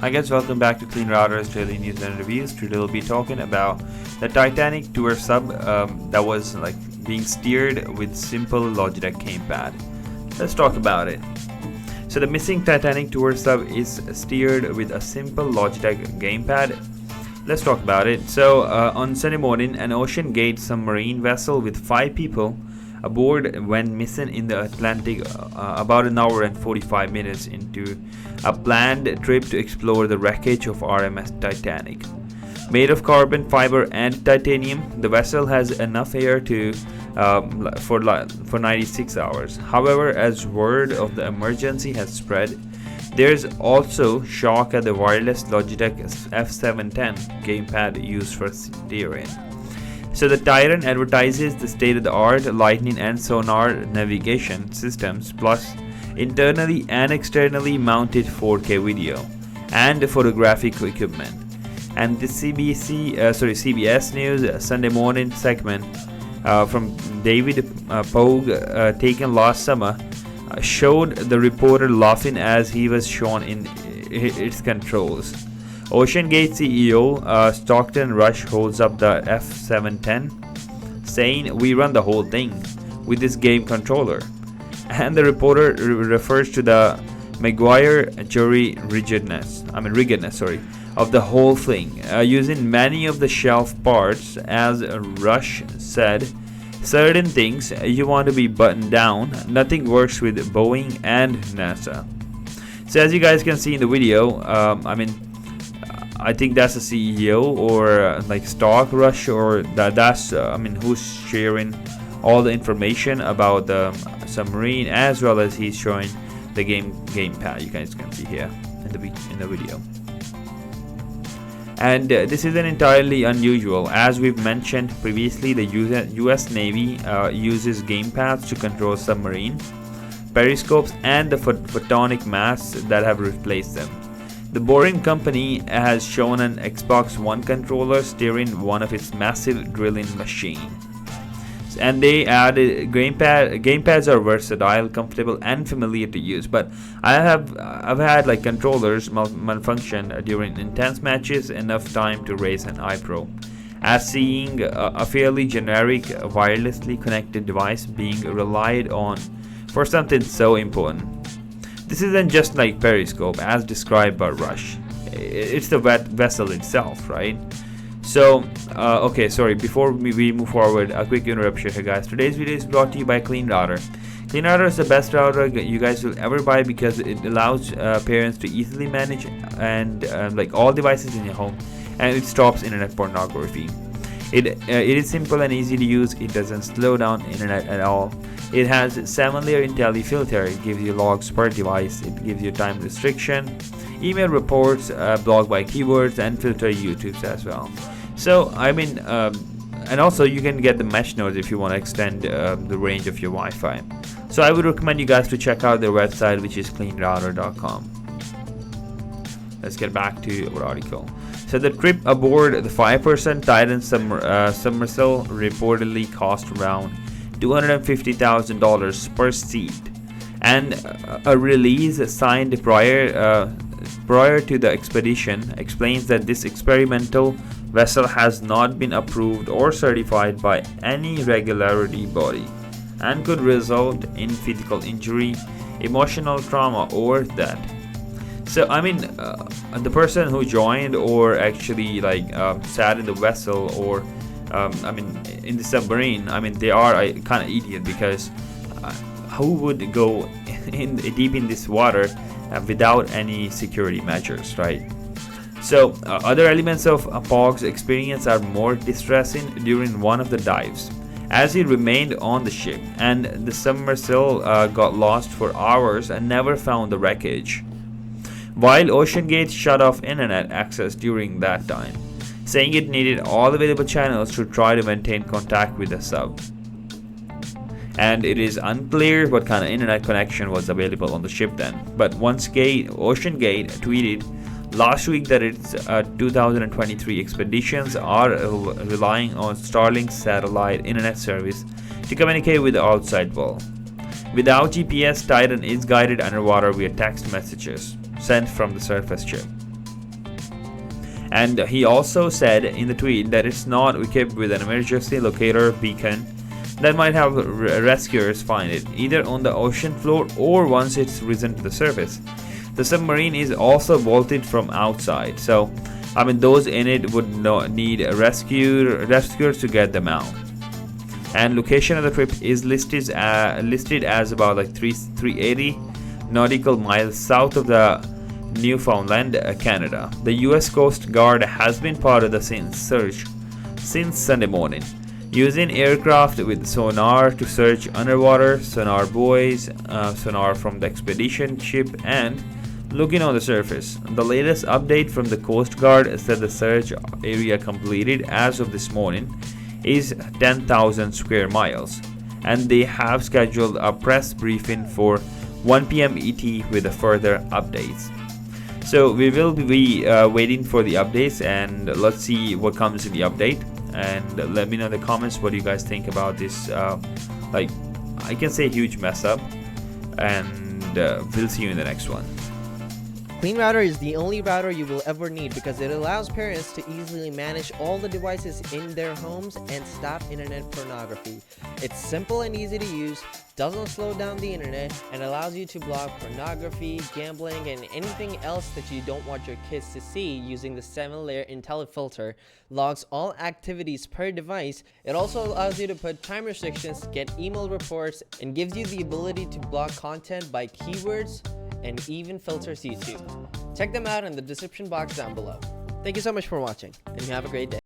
Hi guys, welcome back to Cleanrider's daily news and reviews. Today we'll be talking about the Titanic tour sub that was being steered with simple Logitech gamepad. Let's talk about it. So the missing Titanic tour sub is steered with a simple Logitech gamepad. Let's talk about it. So on Sunday morning, an OceanGate submarine vessel with 5 people aboard went missing in the Atlantic about an hour and 45 minutes into a planned trip to explore the wreckage of RMS Titanic. Made of carbon fiber and titanium, the vessel has enough air to for 96 hours. However, as word of the emergency has spread, there's also shock at the wireless Logitech F710 gamepad used for steering. So the Titan advertises the state-of-the-art lightning and sonar navigation systems, plus internally and externally mounted 4K video and photographic equipment. And the CBS News Sunday morning segment from David Pogue taken last summer showed the reporter laughing as he was shown in its controls. OceanGate CEO Stockton Rush holds up the F710, saying, "We run the whole thing with this game controller." And the reporter refers to the Maguire jury rigidness of the whole thing, using many of the shelf parts. As Rush said, "Certain things you want to be buttoned down. Nothing works with Boeing and NASA." So as you guys can see in the video, I think that's the CEO or Stock Rush, or that's who's sharing all the information about the submarine, as well as he's showing the gamepad. You guys can see here in the video. And this isn't entirely unusual. As we've mentioned previously, the US Navy uses gamepads to control submarine, periscopes, and the photonic masts that have replaced them. The Boring Company has shown an Xbox One controller steering one of its massive drilling machine. And they added gamepads are versatile, comfortable, and familiar to use. But I've had controllers malfunction during intense matches enough time to raise an eyebrow, as seeing a fairly generic wirelessly connected device being relied on for something so important. This isn't just like periscope as described by Rush. It's the vessel itself, right? So, okay, sorry, before we move forward, a quick interruption here, guys. Today's video is brought to you by Cleanrider. Cleanrider is the best router you guys will ever buy because it allows parents to easily manage and all devices in your home, and it stops internet pornography. It is simple and easy to use. It doesn't slow down internet at all. It has 7-layer IntelliFilter filter. It gives you logs per device. It gives you time restriction, email reports, block by keywords, and filter YouTubes as well. So and also you can get the mesh nodes if you want to extend the range of your Wi-Fi. So I would recommend you guys to check out their website, which is cleanrider.com. Let's get back to our article. So the trip aboard the 5-person Titan submersible reportedly cost around $250,000 per seat, and a release signed prior to the expedition explains that this experimental vessel has not been approved or certified by any regulatory body and could result in physical injury, emotional trauma, or death. So the person who joined or actually sat in the vessel or in the submarine, they are kind of idiot, because who would go deep in this water without any security measures, right? So other elements of Pog's experience are more distressing. During one of the dives, as he remained on the ship, and the submersible got lost for hours and never found the wreckage, while OceanGate shut off internet access during that time, saying it needed all available channels to try to maintain contact with the sub. And it is unclear what kind of internet connection was available on the ship then. But once OceanGate tweeted last week that its 2023 expeditions are relying on Starlink satellite internet service to communicate with the outside world. Without GPS, Titan is guided underwater via text messages sent from the surface ship. And he also said in the tweet that it's not equipped with an emergency locator beacon that might have rescuers find it, either on the ocean floor or once it's risen to the surface. The submarine is also bolted from outside, so I mean those in it would not need rescuers to get them out. And location of the trip is listed as about like 380 nautical miles south of the Newfoundland, Canada. The US Coast Guard has been part of the search since Sunday morning, using aircraft with sonar to search underwater, sonar buoys, sonar from the expedition ship, and looking on the surface. The latest update from the Coast Guard said the search area completed as of this morning is 10,000 square miles, and they have scheduled a press briefing for 1 p.m. ET with the further updates. So we will be waiting for the updates, and let's see what comes in the update. And let me know in the comments what you guys think about this, like I can say huge mess up. And we'll see you in the next one. Cleanrider is the only router you will ever need because it allows parents to easily manage all the devices in their homes and stop internet pornography. It's simple and easy to use, doesn't slow down the internet, and allows you to block pornography, gambling, and anything else that you don't want your kids to see using the 7-layer IntelliFilter. Logs all activities per device. It also allows you to put time restrictions, get email reports, and gives you the ability to block content by keywords and even filters YouTube. Check them out in the description box down below. Thank you so much for watching, and you have a great day.